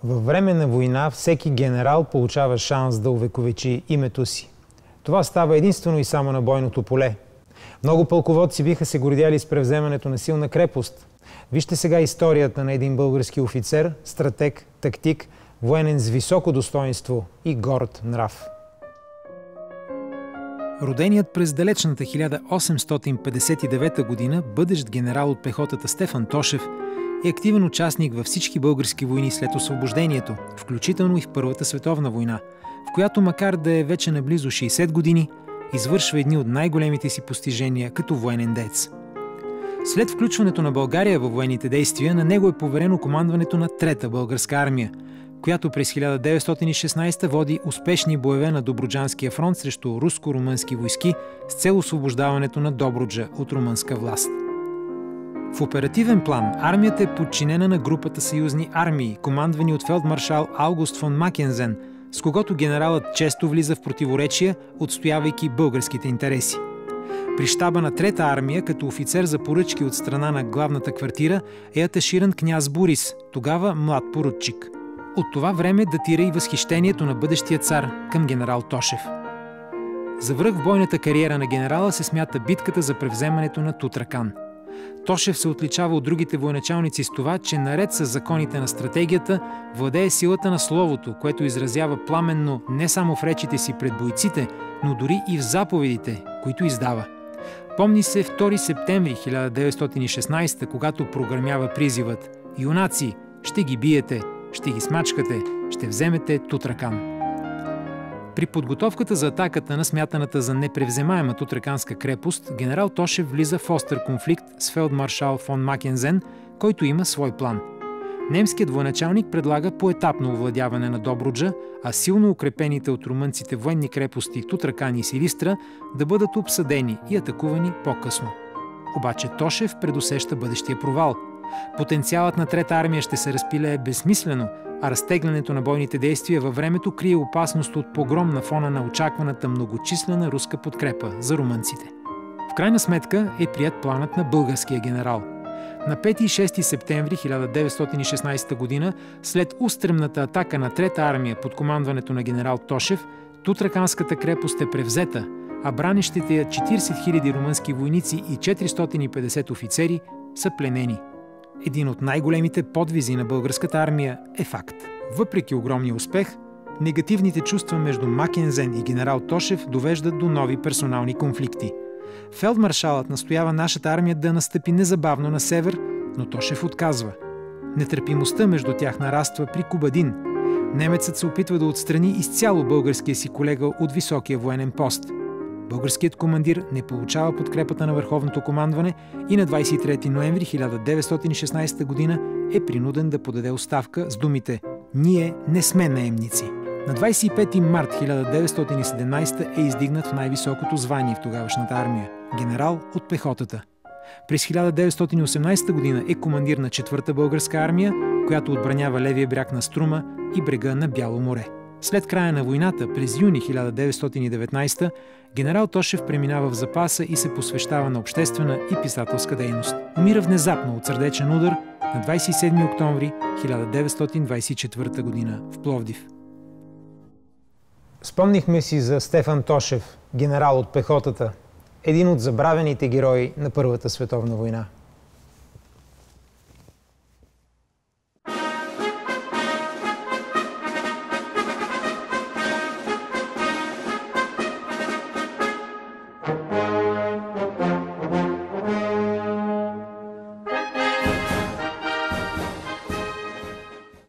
Във време на война всеки генерал получава шанс да увековечи името си. Това става единствено и само на бойното поле. Много пълководци биха се гордяли с превземането на силна крепост. Вижте сега историята на един български офицер, стратег, тактик, военен с високо достоинство и горд нрав. Роденият през далечната 1859 година бъдещ генерал от пехотата Стефан Тошев е активен участник във всички български войни след освобождението, включително и в Първата световна война, в която макар да е вече наблизо 60 години, извършва едни от най-големите си постижения като военен деец. След включването на България във военните действия, на него е поверено командването на Трета българска армия, която през 1916 води успешни боеве на Добруджанския фронт срещу руско-румънски войски с цел освобождаването на Добруджа от румънска власт. В оперативен план армията е подчинена на групата съюзни армии, командвани от фелдмаршал Аугуст фон Макензен, с когото генералът често влиза в противоречия, отстоявайки българските интереси. При щаба на Трета армия, като офицер за поръчки от страна на главната квартира, е аташиран княз Борис, тогава млад поручик. От това време датира и възхищението на бъдещия цар към генерал Тошев. За връх в бойната кариера на генерала се смята битката за превземането на Тутракан. Тошев се отличава от другите военачалници с това, че наред с законите на стратегията, владее силата на словото, което изразява пламенно не само в речите си пред бойците, но дори и в заповедите, които издава. Помни се 2 септември 1916, когато програмява призивът: „Юнаци, ще ги биете, ще ги смачкате, ще вземете Тутракан“. При подготовката за атаката на смятаната за непревземаема Тутраканска крепост, генерал Тошев влиза в остър конфликт с фелдмаршал фон Макензен, който има свой план. Немският военачалник предлага поетапно овладяване на Добруджа, а силно укрепените от румънците военни крепости Тутракан и Силистра да бъдат обсадени и атакувани по-късно. Обаче Тошев предусеща бъдещия провал. Потенциалът на Трета армия ще се разпилее безсмислено, а разтеглянето на бойните действия във времето крие опасност от погром на фона на очакваната многочислена руска подкрепа за румънците. В крайна сметка е приет планът на българския генерал. На 5 и 6 септември 1916 година, след устремната атака на Трета армия под командването на генерал Тошев, Тутраканската крепост е превзета, а бранещите я 40 000 румънски войници и 450 офицери са пленени. Един от най-големите подвизи на българската армия е факт. Въпреки огромния успех, негативните чувства между Макензен и генерал Тошев довеждат до нови персонални конфликти. Фелдмаршалът настоява нашата армия да настъпи незабавно на север, но Тошев отказва. Нетърпимостта между тях нараства при Кубадин. Немецът се опитва да отстрани изцяло българския си колега от високия военен пост. Българският командир не получава подкрепата на върховното командване и на 23 ноември 1916 година е принуден да подаде оставка с думите: „Ние не сме наемници“. На 25 март 1917 е издигнат в най-високото звание в тогавашната армия – генерал от пехотата. През 1918 година е командир на 4-та българска армия, която отбранява левия бряг на Струма и брега на Бяло море. След края на войната, през юни 1919, генерал Тошев преминава в запаса и се посвещава на обществена и писателска дейност. Умира внезапно от сърдечен удар на 27 октомври 1924 година в Пловдив. Спомнихме си за Стефан Тошев, генерал от пехотата, един от забравените герои на Първата световна война.